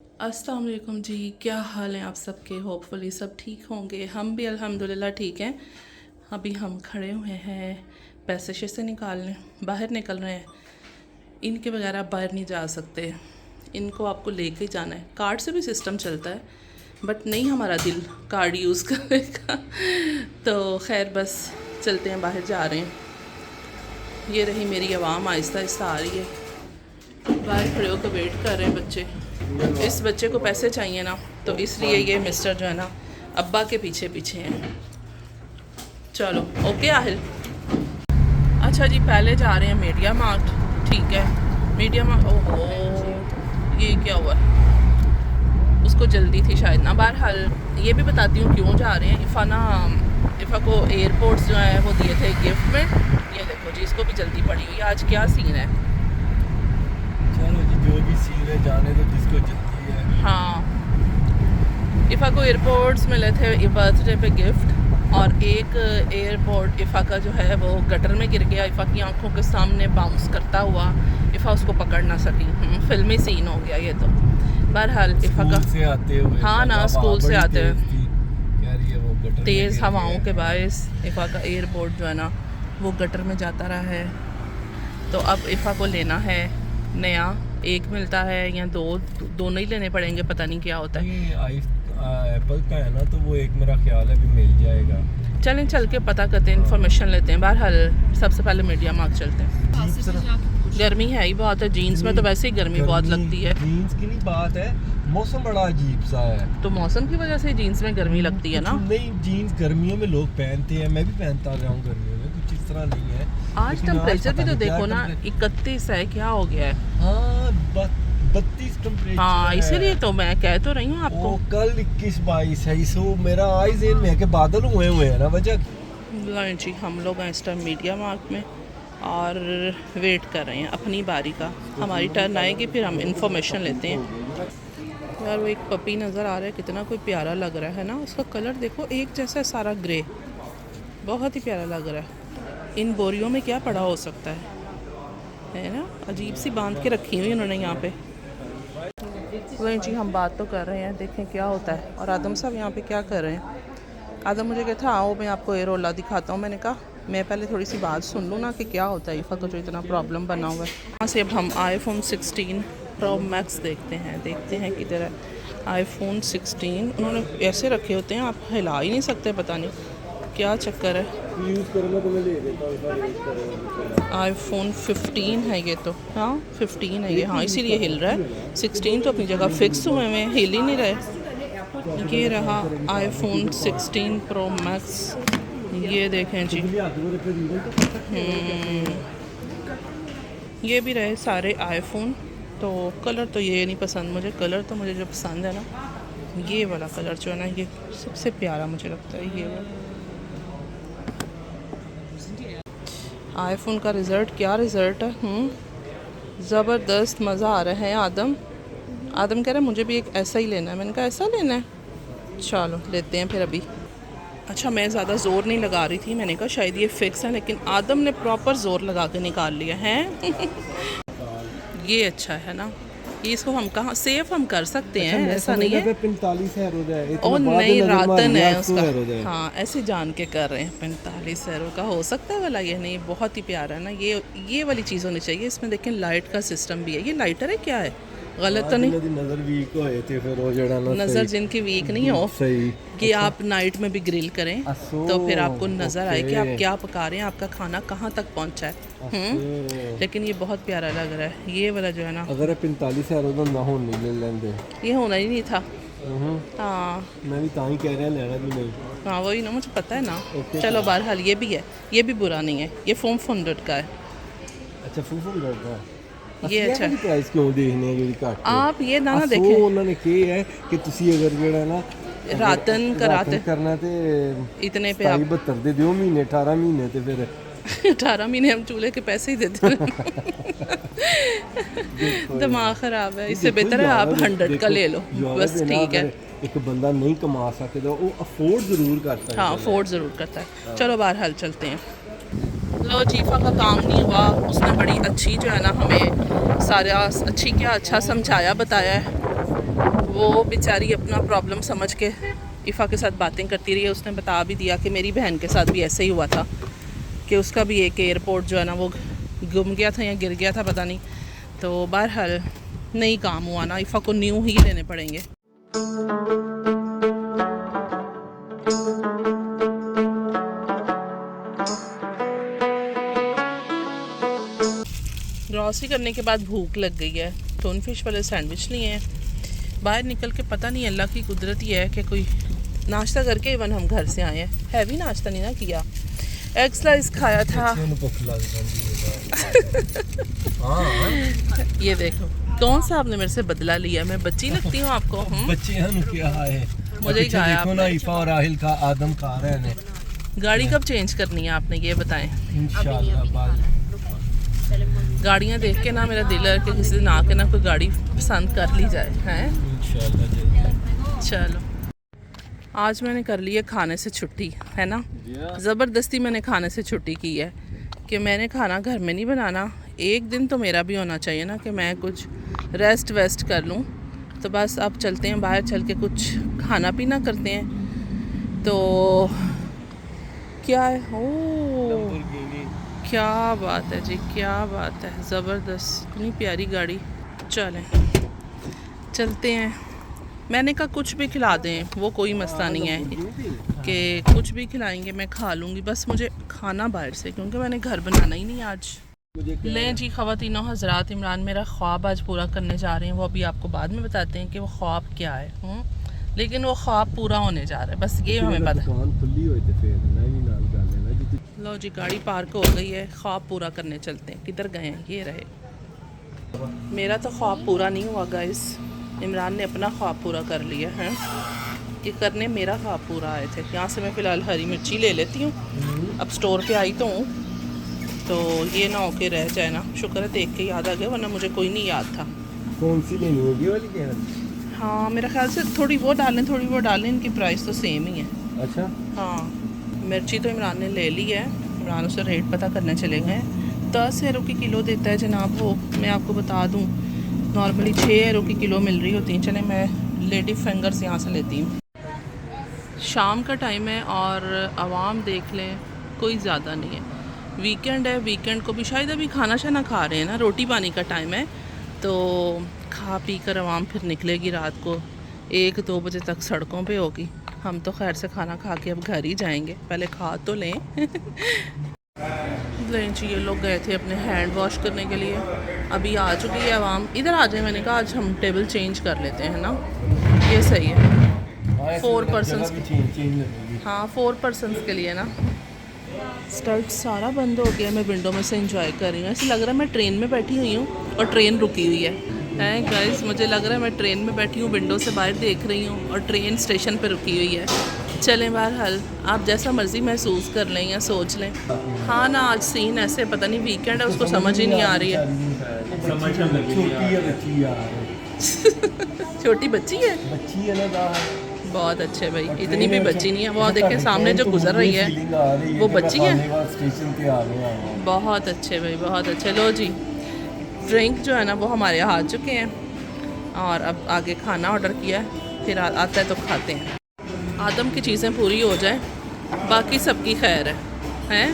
अस्सलाम वालेकुम जी, क्या हाल है आप सबके। होपफुली सब ठीक होंगे। हम भी अल्हम्दुलिल्लाह ठीक हैं। अभी हम खड़े हुए हैं पैसे शैसे निकालने, बाहर निकल रहे हैं। इनके बगैर आप बाहर नहीं जा सकते, इनको आपको लेके जाना है। कार्ड से भी सिस्टम चलता है बट नहीं हमारा दिल कार्ड यूज़ करने का। तो खैर बस चलते हैं, बाहर जा रहे हैं। ये रही मेरी आवाम आहिस्ता आहिस्ता आ रही है। बाहर खड़े होकर वेट कर रहे हैं बच्चे। इस बच्चे को पैसे चाहिए ना, तो इसलिए ये मिस्टर जो है ना अब्बा के पीछे पीछे हैं। चलो ओके आहिल। अच्छा जी, पहले जा रहे हैं मीडिया मार्ट। ठीक है, मीडिया मार्ट। ओहो, ये क्या हुआ, उसको जल्दी थी शायद ना। बहरहाल ये भी बताती हूँ क्यों जा रहे हैं। इफ़ा को एयरपोर्ट्स जो है वो दिए थे गिफ्ट में। ये देखो जी, इसको भी जल्दी पड़ी हुई। आज क्या सीन है। चलो जी, जो भी सीन है जाने दो, जिसको जल्दी है। हाँ, इफ़ा को एयरपोर्ट्स मिले थे बर्थडे पे गिफ्ट, और एक एयरपोर्ट इफ़ा का जो है वो गटर में गिर गया। इफ़ा की आंखों के सामने बाउंस करता हुआ। इफ़ा उसको पकड़ ना सकी। फिल्मी सीन हो गया ये तो। बहरहाल इफ़ा का से आते हुए, हाँ ना, स्कूल से आते हुए कह रही है वो गटर में तेज़ गिर हवाओं गया। के बायस इफ़ा का एयरपोर्ट जो है ना वो गटर में जाता रहा है। तो अब इफ़ा को लेना है नया। एक मिलता है या दोनों ही लेने पड़ेंगे, पता नहीं क्या होता है। एप्पल का है ना, तो वो एक मेरा ख्याल है भी मिल जाएगा। चलें चल के पता करते हैं, इन्फॉर्मेशन लेते हैं। बहरहाल सबसे पहले मीडिया मार्ट चलते हैं। गर्मी है ही बहुत है, जीन्स में तो वैसे ही गर्मी बहुत लगती है। जीन्स की नहीं बात है, मौसम बड़ा अजीब सा है। तो मौसम की वजह से जीन्स में गर्मी लगती है ना। नहीं, जीन्स गर्मियों में लोग पहनते हैं, मैं भी पहनता रहा हूँ गर्मियों में, कुछ इस तरह नहीं है। आज टेम्परेचर भी तो देखो ना, 31 है, क्या हो गया है। हाँ, 32 टेम्परेचर। हाँ, इसीलिए तो मैं कह तो रही हूँ आपको। कल 21-22 है। सो मेरा आई जेन में है कि बादल हुए हुए हैं ना वजह। जी, हम लोग हैं इस टाइम मीडिया मार्ट में और वेट कर रहे हैं अपनी बारी का। हमारी टर्न आएगी फिर हम इंफॉर्मेशन लेते हैं। यार वो एक पपी नज़र आ रहा है, कितना कोई प्यारा लग रहा है ना। उसका कलर देखो, एक जैसा सारा ग्रे, बहुत ही प्यारा लग रहा है। इन बोरियों में क्या पड़ा हो सकता है ना। अजीब सी बांध के रखी हुई उन्होंने यहाँ पे। वही जी, हम बात तो कर रहे हैं, देखें क्या होता है। और आदम साहब यहाँ पे क्या कर रहे हैं। आदम मुझे कहता आओ मैं आपको एयरोला दिखाता हूँ। मैंने कहा मैं पहले थोड़ी सी बात सुन लूँ ना कि क्या होता है। इफ़ा को जो इतना प्रॉब्लम बना हुआ है। वहाँ से अब हम iPhone 16 Pro Max देखते हैं किधर है। iPhone 16 उन्होंने ऐसे रखे होते हैं, आप हिला ही नहीं सकते, पता नहीं क्या चक्कर है। यूज़ करूँगा तो मैं ले देता हूँ। iPhone 15 है ये तो। हाँ 15 है ये, हाँ इसीलिए हिल रहा है। 16 तो अपनी जगह फिक्स हुए हुए, हिल ही नहीं रहे। ये रहा iPhone 16 Pro Max, ये देखें जी। ये भी रहे सारे आईफोन। तो कलर तो ये नहीं पसंद मुझे। कलर तो मुझे जो पसंद है ना, ये वाला कलर जो है ना, ये सबसे प्यारा मुझे लगता है। ये वाला आईफोन का रिज़ल्ट, क्या रिज़ल्ट है। ज़बरदस्त, मज़ा आ रहा है। आदम कह रहा है मुझे भी एक ऐसा ही लेना है। मैंने कहा ऐसा लेना है, चलो लेते हैं फिर अभी। अच्छा, मैं ज़्यादा ज़ोर नहीं लगा रही थी, मैंने कहा शायद ये फ़िक्स है, लेकिन आदम ने प्रॉपर ज़ोर लगा के निकाल लिया है। ये अच्छा है ना, ये इसको हम कहाँ सेफ हम कर सकते हैं। ऐसा नहीं है 45 है और नहीं, रातन है उसका। हाँ ऐसे जान के कर रहे हैं। 45 यूरो का हो सकता है वाला। ये नहीं, बहुत ही प्यारा है ना। ये वाली चीज़ होनी चाहिए इसमें। देखें लाइट का सिस्टम भी है। ये लाइटर है क्या है, गलत तो नहीं। नजर वीक होए थे फिर वो जड़ा ना, नज़र जिनकी वीक नहीं हो सही कि आप नाइट में भी ग्रिल करें तो फिर आपको नज़र आए कि आप क्या पका रहे हैं, आपका खाना कहाँ तक पहुँचा है। लेकिन ये बहुत प्यारा लग रहा है ये वाला जो है ना। अगर 45 यूरो तो ना हो नहीं ले लेंगे, ये होना ही नहीं था। हाँ मैं भी ताई कह रहा लेना भी नहीं। हाँ वही ना, मुझे पता है ना। चलो बहरहाल ये भी है, ये भी बुरा नहीं है। ये फोम फंडेड का है। अच्छा फूफू करता है ये अच्छा है। प्राइस क्यों देखने जो घट आप ये ना देखें, उन्होंने कहा है कि तुसी अगर जेड़ा ना रातन कराते करना ते इतने पे आप 72 दे दियो महीने, 18 महीने ते फिर 18 महीने हम चूल्हे के पैसे ही देते हैं। दिमाग ख़राब है, इससे बेहतर है आप 100 का ले लो बस, ठीक है। एक बंदा नहीं कमा सके तो वो अफोर्ड ज़रूर करता है। हाँ अफोर्ड ज़रूर करता है। चलो बहरहाल चलते हैं। लो जीफा का काम नहीं हुआ। उसने बड़ी अच्छी जो है ना हमें सारा अच्छी क्या अच्छा समझाया बताया है। वो बेचारी अपना प्रॉब्लम समझ के इफ़ा के साथ बातें करती रही है। उसने बता भी दिया कि मेरी बहन के साथ भी ऐसे ही हुआ था कि उसका भी एक एयरपोर्ट जो है ना वो गुम गया था या गिर गया था, पता नहीं। तो बहरहाल नहीं काम हुआ ना, इफ़ा को न्यू ही लेने पड़ेंगे। ग्रॉसरी करने के बाद भूख लग गई है। टोन फिश वाले सैंडविच लिए हैं। बाहर निकल के पता नहीं अल्लाह की कुदरत ही है कि कोई नाश्ता करके इवन हम घर से आए हैं। हैवी नाश्ता नहीं ना किया। एग स्लाइस खाया था। ये देखो कौन सा आपने मेरे से बदला लिया, मैं बच्ची लगती हूँ आपको? बच्चे क्या है, मुझे ही खाया देखो ना, इफा और आहिल का आदम खा रहे हैं। गाड़ी कब चेंज करनी है आपने, ये बताएं? इंशाल्लाह बाद। गाड़ियाँ देख के ना मेरा दिल है कि किसी दिन आके ना कोई गाड़ी पसंद कर ली जाए, हैं? इंशाल्लाह। चलो आज मैंने कर ली है खाने से छुट्टी, है ना। ज़बरदस्ती मैंने खाने से छुट्टी की है कि मैंने खाना घर में नहीं बनाना। एक दिन तो मेरा भी होना चाहिए ना कि मैं कुछ रेस्ट वेस्ट कर लूँ। तो बस अब चलते हैं बाहर, चल के कुछ खाना पीना करते हैं। तो क्या है, ओ क्या बात है जी, क्या बात है, ज़बरदस्त, इतनी प्यारी गाड़ी। चलें चलते हैं। मैंने कहा कुछ भी खिला दें, वो कोई मसला नहीं है कि कुछ भी खिलाएंगे, मैं खा लूँगी, बस मुझे खाना बाहर से, क्योंकि मैंने घर बनाना ही नहीं आज। लें जी ख़वातीनो हज़रात, इमरान मेरा ख्वाब आज पूरा करने जा रहे हैं। वो अभी आपको बाद में बताते हैं कि वो ख्वाब क्या है। लेकिन वो ख्वाब पूरा होने जा रहा है, बस ये हमें पता है। लो जी गाड़ी पार्क हो गई है, ख्वाब पूरा करने चलते हैं। किधर गए हैं, ये रहे। मेरा तो ख्वाब पूरा नहीं हुआ गाइस, इमरान ने अपना ख्वाब पूरा कर लिया है। कि करने मेरा ख्वाब पूरा आए थे। यहाँ से मैं फ़िलहाल हरी मिर्ची ले लेती हूँ। अब स्टोर पे आई तो हूँ, तो ये ना होके रह जाए ना। शुक्र है देख के याद आ गया, वरना मुझे कोई नहीं याद था। कौन सी लेनी होगी वाली क्या? हाँ मेरा ख्याल से थोड़ी वो डालें, थोड़ी वो डालें, इनकी प्राइस तो सेम ही है। अच्छा हाँ मिर्ची तो इमरान ने ले ली है। इमरान उसे रेट पता करने चले गए हैं। 10 यूरो की किलो देता है जनाब वो, मैं आपको बता दूँ। नॉर्मली 6 यूरो की किलो मिल रही होती हैं। चले मैं लेडी फिंगर्स यहाँ से लेती हूँ। शाम का टाइम है और आवाम देख लें कोई ज़्यादा नहीं है। वीकेंड है, वीकेंड को भी शायद अभी खाना शाना खा रहे हैं ना, रोटी पानी का टाइम है। तो खा पी कर आवाम फिर निकलेगी रात को 1-2 बजे तक सड़कों पे होगी। हम तो खैर से खाना खा के अब घर ही जाएंगे, पहले खा तो लें। लें जी, ये लोग गए थे अपने हैंड वॉश करने के लिए, अभी आ चुकी है आवाम। इधर आ जाए, मैंने कहा आज हम टेबल चेंज कर लेते हैं ना, ये सही है। 4 पर्सन्स, हाँ 4 पर्सन्स के लिए ना। स्टल्ट सारा बंद हो गया, मैं विंडो में से एंजॉय कर रही हूँ। ऐसे लग रहा है मैं ट्रेन में बैठी हुई हूँ और ट्रेन रुकी हुई है गाइस। मुझे लग रहा है मैं ट्रेन में बैठी हूँ, विंडो से बाहर देख रही हूँ और ट्रेन स्टेशन पे रुकी हुई है। चलें बहरहाल, आप जैसा मर्ज़ी महसूस कर लें या सोच लें। हाँ ना, आज सीन ऐसे पता नहीं वीकेंड है, उसको समझ ही नहीं आ रही है। छोटी बच्ची है ना, बहुत अच्छे भाई, इतनी भी बच्ची नहीं है। वो देखें सामने जो गुजर रही है वो बच्ची है। बहुत अच्छे भाई, बहुत अच्छे। लो जी ड्रिंक जो है ना वो हमारे यहाँ आ चुके हैं और अब आगे खाना ऑर्डर किया है, फिर आता है तो खाते हैं। आदम की चीज़ें पूरी हो जाए, बाकी सबकी खैर है, हैं?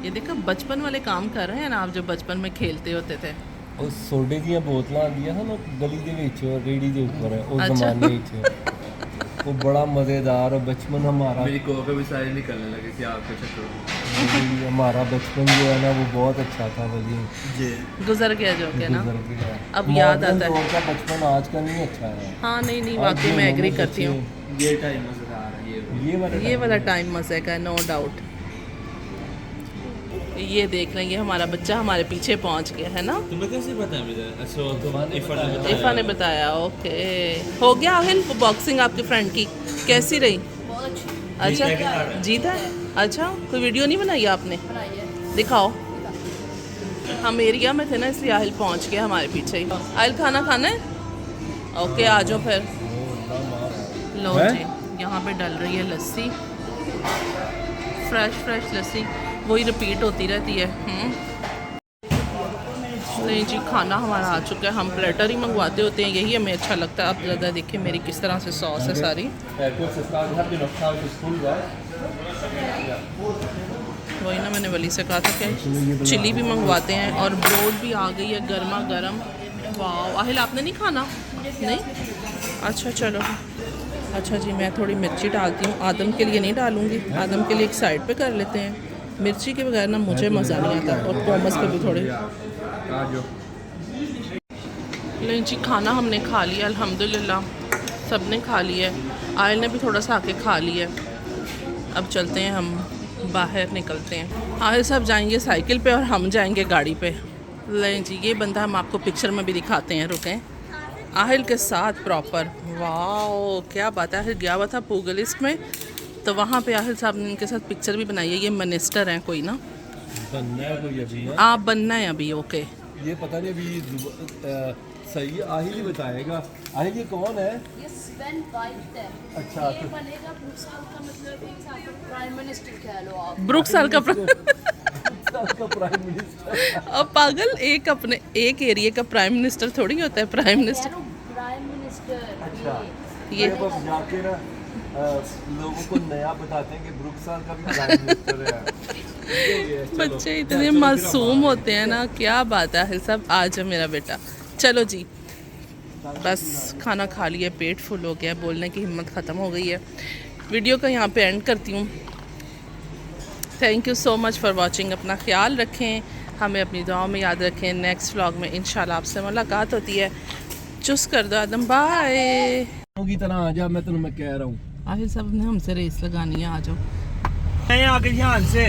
ये देखो बचपन वाले काम कर रहे हैं ना आप, जो बचपन में खेलते होते थे। ਉਹ ਸੋਡੇ ਦੀਆਂ ਬੋਤਲਾਂ ਆਉਂਦੀਆਂ ਹਨ ਗਲੀ ਦੇ ਵਿੱਚ ਰੇੜੀ ਦੇ ਉੱਪਰ ਉਸ ਜ਼ਮਾਨੇ ਵਿੱਚ वो बड़ा मज़ेदार और बचपन हमारा, मेरी कोके भी सारे निकलने लगे थे आपके चक्कर में। हमारा बचपन जो है ना वो बहुत अच्छा था वही जी, गुजर गया जो कि ना, गुजर गया। अब याद आता है। का बचपन आज का नहीं अच्छा है। हाँ नहीं वाकई मैं एग्री करती हूँ। ये टाइम मज़ेदार है, ये वाला टाइम मज़े का, नो डाउट। ये देख लेंगे हमारा बच्चा हमारे पीछे पहुंच गया है ना। तुम्हें कैसे पता है मुझे? अच्छा तो इफ़ा ने बताया। ओके हो गया आहिल, बॉक्सिंग आपकी फ्रेंड की कैसी रही? अच्छा जीता है? अच्छा कोई वीडियो नहीं बनाई आपने? दिखाओ। हम एरिया में थे ना इसलिए आहिल पहुंच गया हमारे पीछे ही। आहिल खाना खाना है? ओके आ जाओ फिर। लो जी यहाँ पे डल रही है लस्सी, फ्रेश लस्सी, वही रिपीट होती रहती है। नहीं जी, खाना हमारा आ चुका है। हम प्लेटर ही मंगवाते होते हैं, यही हमें अच्छा लगता है। आप ज़्यादा देखिए मेरी किस तरह से सॉस है सारी। वही ना मैंने वली से कहा था कि चिली भी मंगवाते हैं और ब्रोड भी आ गई है गर्मा गर्म। वाह आहिल, आपने नहीं खाना? नहीं, अच्छा चलो। अच्छा जी, मैं थोड़ी मिर्ची डालती हूँ, आदम के लिए नहीं डालूँगी, आदम के लिए एक साइड पे कर लेते हैं। मिर्ची के बगैर ना मुझे मज़ा नहीं आता, और थॉमस पे भी थोड़े। नहीं जी, खाना हमने खा लिया अल्हम्दुलिल्लाह, सब ने खा लिया है। आयल ने भी थोड़ा सा आके खा लिया है। अब चलते हैं, हम बाहर निकलते हैं। आयल साहब जाएंगे साइकिल पे और हम जाएंगे गाड़ी पे। लें जी, ये बंदा हम आपको पिक्चर में भी दिखाते हैं, रुकें। आहिल के साथ प्रॉपर, वाओ क्या बात है। आहिल गया हुआ था पूगलिस्ट में, तो वहाँ पे आहिल साहब ने इनके साथ पिक्चर भी बनाई है। ये मिनिस्टर हैं कोई ना? बनना है कोई अभी ना? आप बनना है अभी, ओके। ये पता नहीं अभी सही आहिल ही बताएगा। आहिल ये कौन है? ये स्वेन वाइट है। अच्छा, ये बनेगा ब्रुक्सेल का, मतलब एक साल का प्राइम मिनिस्टर कह लो आप। ब्रुक्सेल का का प्राइम मिनिस्टर। अब पागल, एक एरिया का प्राइम मिनिस्टर थोड़ी होता है। Prime minister, prime minister. अच्छा, ये बस जाके ना लोगों को नया बताते हैं कि ब्रुक्सेल का भी प्राइम मिनिस्टर है। बच्चे इतने मासूम होते हैं ना, क्या बात है। आहिल साहब आ जाओ मेरा बेटा। चलो जी, बस खाना खा लिया, पेट फुल हो गया, बोलने की हिम्मत ख़त्म हो गई है। वीडियो को यहाँ पे एंड करती हूँ। Thank you so much for watching. अपना ख्याल रखें, हमें अपनी दुआओं में याद रखें। नेक्स्ट व्लॉग में इंशाल्लाह आपसे मुलाकात होती है। चुस कर दो आदम, बाय। की तरह आ जा, मैं तुम्हें कह रहा हूँ। आहिल साहब ने हमसे रेस लगानी है, आ जाओ। मैं आगे ध्यान से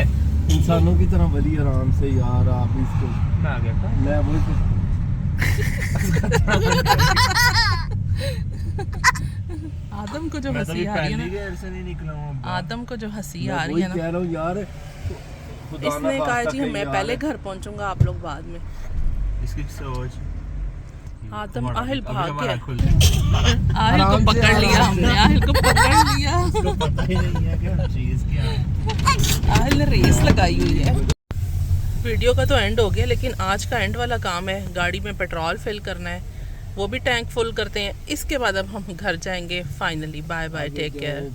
इंसानों की तरह वली आराम से यार, आप इसको मैं आ गया था। मैं वही आदम को जो मैं तो हंसी आ रही है पहली ना, गेयर से नहीं निकला हूँ। आदम को जो हंसी मैं आ रही वही है ना, कह रहा हूँ यार। खुदा ना इसने कहा खास्ता जी कहीं मैं यार पहले घर पहुंचूंगा, आप लोग बाद में। इसकी सोच। आदम, आहिल अभी भाग हमारा गया। खुल आहिल को आराम से, पकड़ लिया आराम से। हमने, आहिल को पकड़ लिया। इसको पता ही नहीं है क्या चीज़ क्या है। आहिल ने रेस लगाई हुई है। वीडियो का तो एंड हो गया, लेकिन आज का एंड वाला काम है, गाड़ी में पेट्रोल फिल करना है, वो भी टैंक फुल करते हैं। इसके बाद अब हम घर जाएंगे finally. Bye bye, take care.